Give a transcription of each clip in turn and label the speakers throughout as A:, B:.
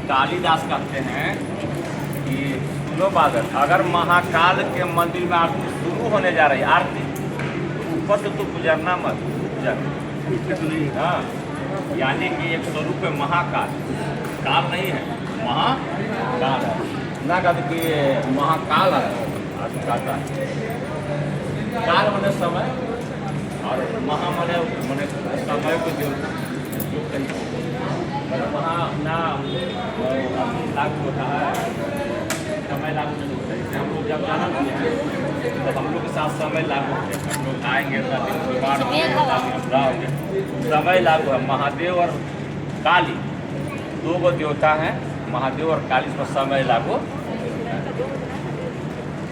A: कालिदास कहते हैं कि सुनो बादल, अगर महाकाल के मंदिर में आरती शुरू होने जा रही है आरती, तो ऊपर से तो गुजरना मत गुजर। हाँ, यानी कि एक स्वरूप है महाकाल, काल नहीं है, महाकाल है ना, कहते कि महाकाल है आदमी कहता है। काल मने समय और महा मने समय को जो वहाँ ना लागू होता है, समय लागू नहीं होता है। हम लोग जब जाना तो हम लोग के साथ समय लागू होते हैं, हम लोग आएंगे समय लागू है। महादेव और काली दो गो देवता हैं, महादेव और काली पर समय लागू।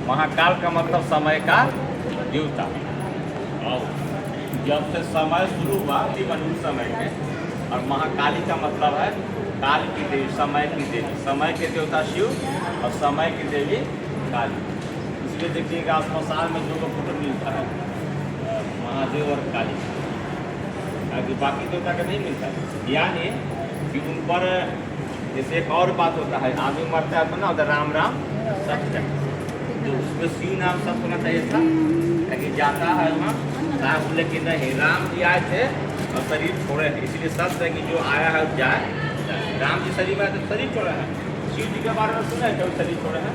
A: महाकाल का मतलब समय का देवता, और जब से समय शुरू हुआ जीवन समय में, और महाकाली का मतलब है काल की देवी, समय की देवी, समय के देवता शिव और समय की देवी काली। इसलिए देखिएगा स्मशान में जो लोग फोटो मिलता है महादेव और काली, ताकि बाकी देवता का नहीं मिलता है। यानी कि उन पर जैसे एक और बात होता है, आदमी मरता है तो ना होता राम राम सत्य, तो उसमें शिव नाम सब होना चाहिए था, ताकि जाता है वहाँ राम, लेकिन नहीं, राम जी आए थे और शरीर छोड़े हैं, इसलिए सत्य है कि जो आया है जाए। राम जी शरीर में आए तो शरीर छोड़े हैं, शिव जी के बारे में सुना है कभी शरीर छोड़े हैं,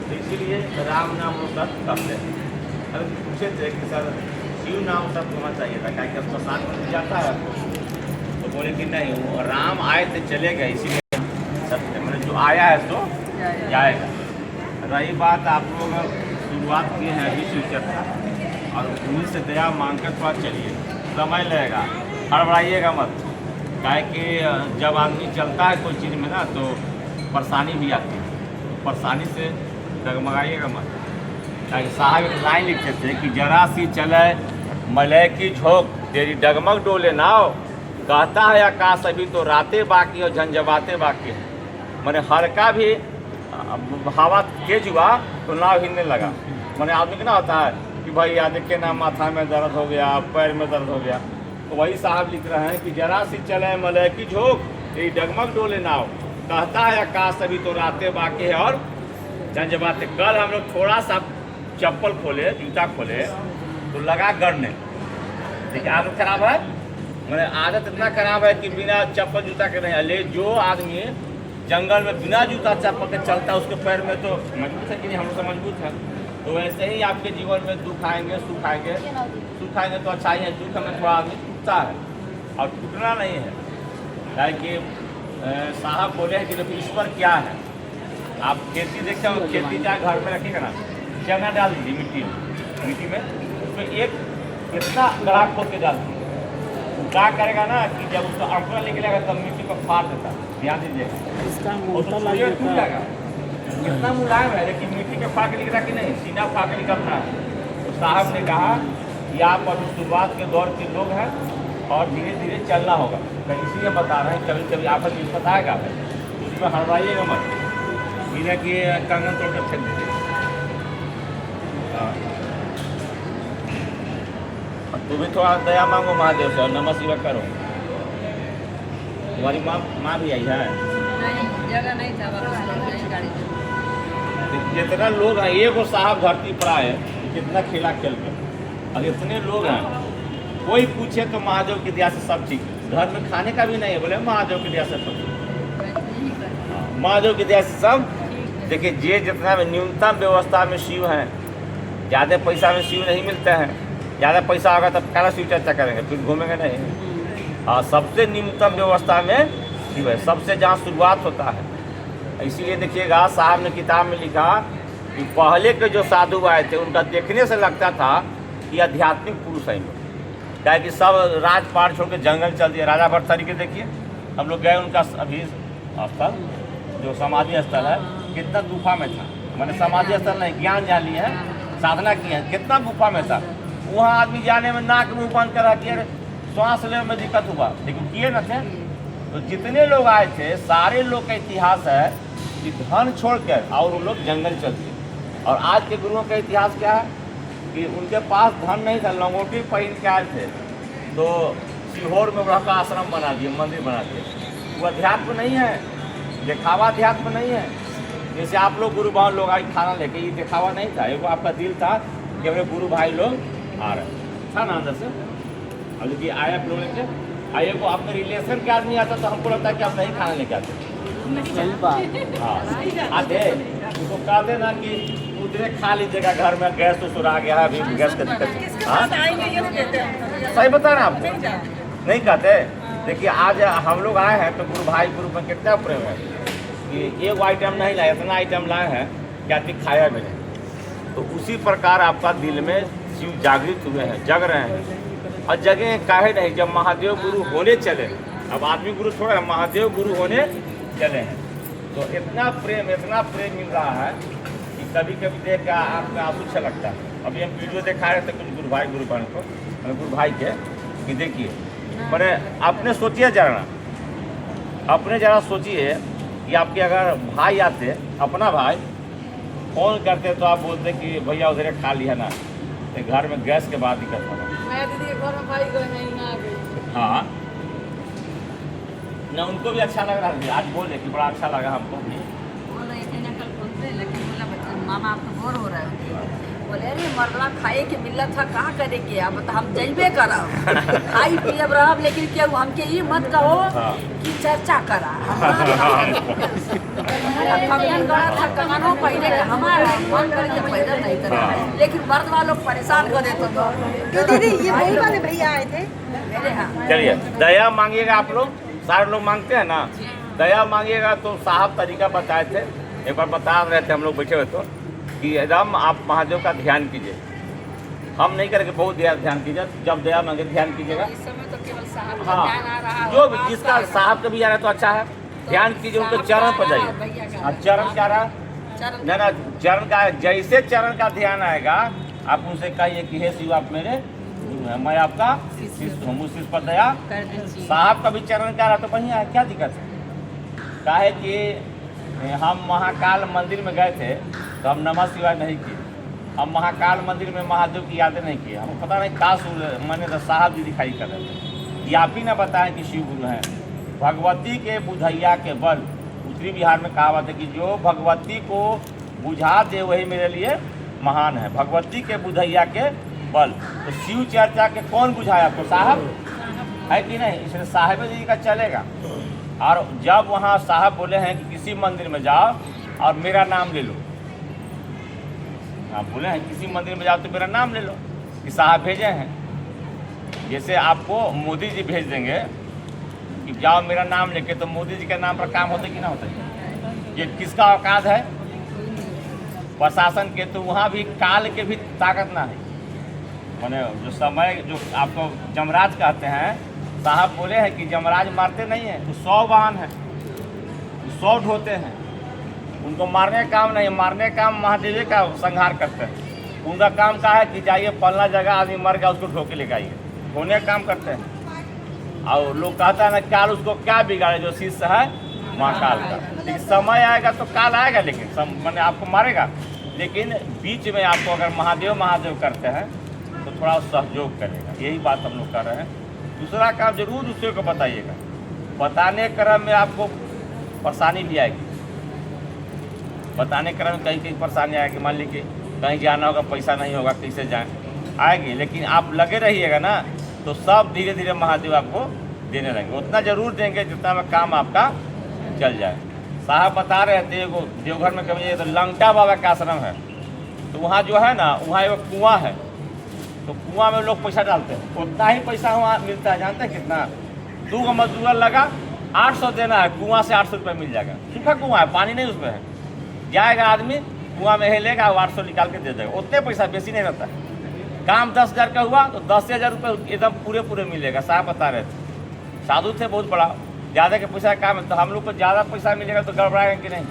A: तो इसीलिए राम नाम वो सत्य कहते हैं। अगर पूछे थे कि सर शिव नाम सत्य होना चाहिए था, क्या कि स्मशान में जाता है, तो बोले कि नहीं, वो राम आए थे चले गए, इसीलिए सत्य, मैंने जो आया है तो जाएगा। रही बात आप लोग शुरुआत किए हैं विश्व चर्चा, और उन्हीं से दया मांग कर थोड़ा चलिए, समय लगेगा, हड़बड़ाइएगा मत। काहे कि जब आदमी चलता है कोई चीज़ में ना तो परेशानी भी आती है, तो परेशानी से डगमगाइएगा मत। ताकि साहब एक लाइन लिखते थे कि जरा सी चले मलय की झोंक, तेरी डगमग डोले नाव, कहता है आकाश अभी तो रातें बाकी और झंझबाते बाकी है। मैंने हल्का भी हवा तेज हुआ तो नाव हिलने लगा। मैंने आदमी क्या होता है कि भाई आज के ना माथा में दर्द हो गया, पैर में दर्द हो गया, तो वही साहब लिख रहे हैं कि जरा सी चले मलय की झोंक, तेरी डगमग डोले नाव, कहता है आकाश अभी तो रातें बाकी है और झंझबाते। कल हम लोग थोड़ा सा चप्पल खोले, जूता खोले तो लगा गड़ने, देखिए आदत खराब है, मैंने आदत इतना खराब है कि बिना चप्पल जूता के नहीं। ले जो आदमी जंगल में बिना जूता चप्पल के चलता है, उसके पैर में तो मजबूत है कि नहीं, हम लोग तो मजबूत है। तो वैसे ही आपके जीवन में दुख आएंगे, सुख आएंगे, सुख आएंगे तो अच्छा ही है, दुख में थोड़ा आदमी टूटता है और टूटना नहीं है। क्या कि साहब बोले हैं कि देखो ईश्वर क्या है, आप खेती देखते हो, खेती जाए घर में रखिएगा ना, चना डाल दीजिए मिट्टी में, उसमें एक कितना गढ़ा खोद के डाल दीजिए, क्या करेगा ना कि जब उसका अंकुरा निकलेगा तब मिट्टी को फाड़ देता है, ध्यान दीजिएगा, टूट जाएगा। कितना मुलायम है, लेकिन मिट्टी के फाड़ के निकला कि नहीं, सीना फाड़ के निकलता है। तो साहब ने कहा कि आप अभी शुरुआत के दौर के लोग हैं और धीरे धीरे चलना होगा, तो इसीलिए बता रहे हैं कभी कभी आफत विपत आएगा तो उसमें हड़बड़ाइएगा मत, बिना कि कंगन तोड़ कर फेंक दीजिए। तुम भी थोड़ा दया मांगो महादेव से और नमः शिवाय करो। तुम्हारी माँ भी आई है,
B: जगह नहीं था, गाड़ी
A: जितना लोग हैं, एक वो साहब धरती पर आए, कितना खेला खेल कर, और इतने लोग हैं, कोई पूछे तो महादेव की दया से सब ठीक है। घर में खाने का भी नहीं है, बोले महादेव की दया से सब ठीक, महादेव की दया से सब। देखिए जे जितना में न्यूनतम व्यवस्था में शिव हैं, ज़्यादा पैसा में शिव नहीं मिलते हैं, ज़्यादा पैसा होगा तब काला शिव चर्चा करेंगे, फिर घूमेंगे नहीं। और सबसे न्यूनतम व्यवस्था में शिव है, सबसे जहाँ शुरुआत होता है। इसीलिए देखिएगा साहब ने किताब में लिखा कि पहले के जो साधु आए थे उनका देखने से लगता था कि आध्यात्मिक पुरुष है, क्या कि सब राजपाट छोड़ के जंगल चल दिए। राजा भट्ट तरीके देखिए, हम लोग गए उनका अभी स्थल जो समाधि स्थल है, कितना गुफा में था, मैंने समाधि स्थल नहीं, ज्ञान जान लिए हैं, साधना की है, कितना गुफा में था। वहाँ आदमी जाने में नाक मुँह बंद करा कि अरे श्वास लेने में दिक्कत हुआ, लेकिन किए न थे। तो जितने लोग आए थे सारे लोग का इतिहास है कि धन छोड़कर और वो लोग जंगल चल दिए। और आज के गुरुओं का इतिहास क्या है कि उनके पास धन नहीं था, लंगोटी पहन के आए थे, तो सीहोर में वहाँ का आश्रम बना दिए, मंदिर बना दिए। वो अध्यात्म नहीं है, दिखावा अध्यात्म नहीं है। जैसे आप लोग गुरु भाई लोग आज खाना लेके, ये दिखावा नहीं था, एगो आपका दिल था कि मेरे गुरु भाई लोग आ रहे था ना अंदर से। अब देखिए आया आप लोग लेके आइए को आपके रिलेशन के आदमी आता तो हमको लगता है कि आप नहीं खाना लेके आते। हाँ आते उसको कह देना कि उधरे खा लीजिएगा, घर में गैस तो सुरा गया है, अभी गैस का दिक्कत। हाँ सही बता रहे हैं आप, नहीं कहते। देखिए आज हम लोग आए हैं तो गुरु भाई गुरु में कितना प्रेम है कि एक आइटम नहीं लाए, इतना आइटम लाए हैं कि आदमी खाया भी नहीं। तो उसी प्रकार आपका दिल में शिव जागृत हुए हैं, जग रहे हैं। और जगह काहे नहीं, जब महादेव गुरु होने चले, अब आदमी गुरु थोड़ा, महादेव गुरु होने चले हैं, तो इतना प्रेम मिल रहा है कि कभी कभी देख के आपका आंसू छलकता है। अभी हम वीडियो दिखा रहे थे कुछ गुरु भाई को, गुरु भाई के, कि देखिए मैंने अपने सोचिए जरा, अपने जरा सोचिए कि आपके अगर भाई आते, अपना भाई फोन करते तो आप बोलते कि भैया उधर खा लिया ना, तो घर में गैस के बाद दिक्कत होगा।
B: मैं दीदी के घर में भाई गए नहीं ना आ गई।
A: हाँ ना, उनको भी अच्छा लग रहा है, आज बोले कि बड़ा अच्छा लगा हमको भी।
B: बोल रहे थे ना कल बोलते, लेकिन बोला बच्चा मामा आप तो बोर हो रहे हो। बोले अरे मरला खाए के मिलत था, कहाँ करे के, अब तो हम जइबे करब खाई पियब रहब, लेकिन क्या हमके ये मत कहो कि चर्चा करा। खमियन गड़ा था कमानो पहले के हमारा मन करे के पैदल नहीं करे, लेकिन मर्द वालों को परेशान कर देते तो।
C: दीदी ये वही वाले भैया आए थे
B: मेरे यहाँ
A: चलिए दया मांगिएगा, आप लोग सारे लोग मांगते हैं ना, दया मांगिएगा। तो साहब तरीका बताए थे, एक बार बता रहे थे हम लोग बैठे हुए तो, कि एकदम आप महादेव का ध्यान कीजिए। हम नहीं करेंगे, बहुत देर ध्यान कीजिए, जब दया मांगे ध्यान कीजिएगा।
B: इस समय तो केवल साहब का
A: हाँ
B: ध्यान आ रहा
A: जो
B: होगा।
A: जिसका साहब का भी आ रहा है तो अच्छा है, ध्यान कीजिए, उनके चरण पर जाइए। और चरण क्या रहा,
B: चरण
A: ना चरण का, जैसे चरण का ध्यान आएगा आप उनसे कहिए कि हे शिव आप मेरे गुरु हैं, मैं आपका शिष्य हूँ, मुझ शिष्य पर दया।
B: कर दीजिए।
A: साहब का भी चरण क्या रहा तो बढ़िया है, क्या दिक्कत है। काहे कि हम महाकाल मंदिर में गए थे तो हम नमः शिवाय नहीं किए, हम महाकाल मंदिर में महादेव की यादें नहीं किए, हमको पता नहीं का मैंने तो साहब जी दिखाई कर रहे थे। ये आप ही ना बताएं कि शिव गुरु हैं। भगवती के बुझैया के बल, उत्तरी बिहार में कहावत है कि जो भगवती को बुझा दे वही मेरे लिए महान है। भगवती के बुझैया के बल, तो शिव चर्चा के कौन बुझाया आपको, साहब है कि नहीं, इसलिए साहिब जी का चलेगा। और जब वहाँ साहब बोले हैं कि किसी मंदिर में जाओ और मेरा नाम ले लो, आप बोले हैं किसी मंदिर में जाओ तो मेरा नाम ले लो, कि साहब भेजे हैं। जैसे आपको मोदी जी भेज देंगे कि जाओ मेरा नाम लेके, तो मोदी जी के नाम पर काम होता कि ना होता है। ये किसका औकात है, प्रशासन के। तो वहाँ भी काल के भी ताकत ना है, मैंने जो समय जो आपको जमराज कहते हैं, साहब बोले हैं कि जमराज मारते नहीं हैं, तो 100 वाहन है, 100 ढोते हैं, उनको मारने का काम नहीं, मारने का काम महादेव का संहार करते हैं। उनका काम का है कि जाइए फलना जगह आदमी मर गया उसको ढोके लेके आइए, होने का काम करते हैं। और लोग कहता है ना काल उसको क्या बिगाड़े, जो शिष्य है महाकाल का। लेकिन समय आएगा तो काल आएगा, लेकिन मैंने आपको मारेगा। लेकिन बीच में आपको अगर महादेव करते हैं तो थोड़ा सहयोग करेगा, यही बात हम लोग कर रहे हैं। दूसरा काम जरूर दूसरे को बताइएगा, बताने क्रम में आपको परेशानी भी आएगी, बताने क्रम में कहीं कहीं परेशानी आएगी। मान लीजिए कहीं जाना होगा, पैसा नहीं होगा, कैसे जाएं, आएगी। लेकिन आप लगे रहिएगा ना, तो सब धीरे धीरे महादेव आपको देने रहेंगे, उतना जरूर देंगे जितना में काम आपका चल जाए। साहब बता रहे थे, एगो देवघर में कभी तो लंगटा बाबा का आश्रम है, तो वहाँ जो है ना, वहाँ एगो कुआँ है, तो कुआं में लोग पैसा डालते हैं, उतना ही पैसा वहाँ मिलता है। जानते हैं कितना, 2 मजदूर लगा 800 देना है, कुआं से 800 रुपये मिल जाएगा। सूखा कुआं है, पानी नहीं उसमें है, जाएगा आदमी कुआं में हेलेगा, 800 निकाल के दे देगा, उतने पैसा, बेसी नहीं रहता है। काम 10,000 का हुआ तो 10,000 रुपये एकदम पूरे मिलेगा। साहब बता रहे थे, साधु थे बहुत बड़ा, ज़्यादा के पैसा काम है, तो हम लोग को ज़्यादा पैसा मिलेगा तो गड़बड़ाएगा कि नहीं।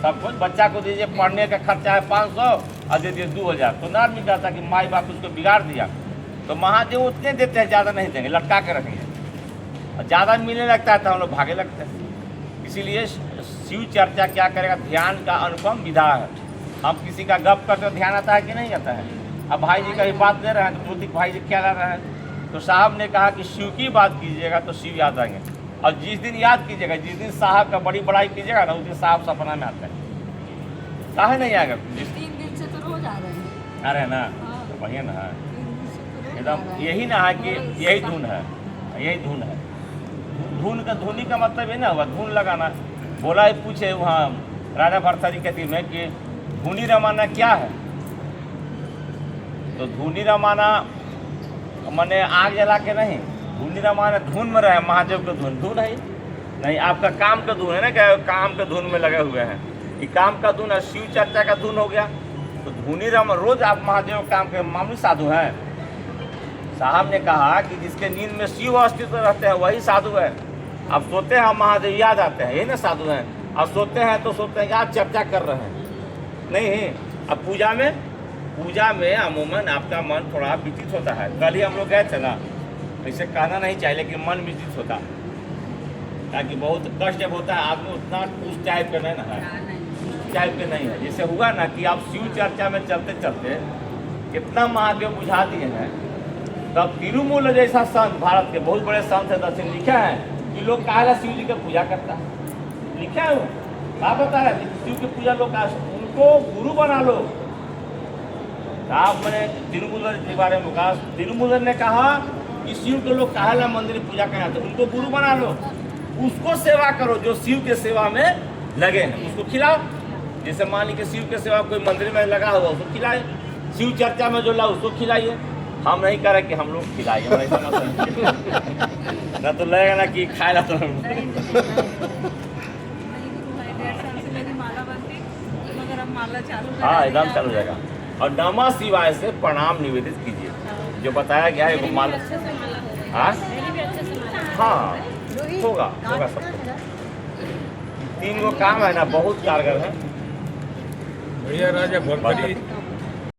A: सब कुछ बच्चा को दीजिए, पढ़ने का खर्चा है 500 और दे दिए 2,000, तो ना आदमी कहता कि माई बाप उसको बिगाड़ दिया। तो महादेव उतने देते हैं, ज़्यादा नहीं देंगे, लटका के रखेंगे, और ज़्यादा मिलने लगता है तो हम लोग भागे लगते हैं। इसीलिए शिव चर्चा क्या करेगा, ध्यान का अनुपम विधा है। हम किसी का गप करते तो ध्यान आता है कि नहीं आता है। अब भाई जी का ही बात ले रहे हैं तो बोलते भाई जी क्या ला रहे हैं, तो साहब ने कहा कि शिव की बात कीजिएगा तो शिव याद आएंगे। और जिस दिन याद कीजिएगा, जिस दिन साहब का बड़ी बड़ाई कीजिएगा ना, उस दिन साहब सपना में आते हैं। काहे नहीं आएगा?
B: 3 दिन से तो रोज आ रहे हैं।
A: आ रहे हैं ना,
B: हाँ।
A: तो बढ़िया ना है
B: 3 दिन से तो रोज आ
A: एकदम।
B: रहे हैं।
A: यही ना है कि यही धुन है, यही धुन है। धुनी का मतलब ये ना हुआ धुन लगाना। बोला ही पूछे वहाँ राजा भरथरी के टीम में कि धुनी रमाना क्या है, तो धुनी रमाना मैंने आग जला के नहीं, धुनी रमाना धुन में रहे, महादेव का धुन है नहीं, आपका काम का धुन है ना, क्या काम के धुन में लगे हुए हैं, ये काम का धुन है, शिव चर्चा का धुन हो गया। तो धुनी रमा रोज आप महादेव काम के मामूली साधु हैं। साहब ने कहा कि जिसके नींद में शिव अस्तित्व रहते हैं वही साधु है। अब सोते हैं हम महादेव याद आते हैं, यही ना साधु हैं। अब सोते हैं तो सोते हैं कि आप चर्चा कर रहे हैं, नहीं। अब पूजा में अमूमन आपका मन थोड़ा व्यतीत होता है। कल ही हम लोग गए थे ना, ऐसे कहना नहीं चाहिए लेकिन मन व्यतीत होता है, ताकि बहुत कष्ट जब होता है आदमी उतना उस टाइप का नहीं ना है, उस टाइप के नहीं है। जैसे हुआ ना कि आप शिव चर्चा में चलते चलते कितना महादेव बुझा दिए हैं। तब तिरुमूल जैसा संत, भारत के बहुत बड़े संत है, दक्षिण लिखा है कि लोग काहे शिव जी की पूजा करता है, लिखा है वो क्या बता रहे हैं, शिव की पूजा लोग उनको गुरु बना लो। आप मैंने तिरुमूलर के बारे में कहा, तिरुमूलर ने कहा कि शिव के लोग काहे मंदिर पूजा कराते, उनको गुरु बना लो, उसको सेवा करो जो शिव के सेवा में लगे हैं, उसको खिलाओ। जैसे मान लीजिए शिव के सेवा कोई मंदिर में लगा हुआ उसको खिलाए, शिव चर्चा में जो लगा उसको खिलाइए। हम नहीं कह रहे कि हम लोग खिलाइए, ना तो लगेगा ना कि खाए ला तो हाँ एकदम चालू हो जाएगा। और नमः शिवाय से प्रणाम निवेदित कीजिए, जो बताया गया है वो माला। हाँ होगा सब। 3 गो काम है ना, बहुत कारगर है।
D: भैया राजा भरथरी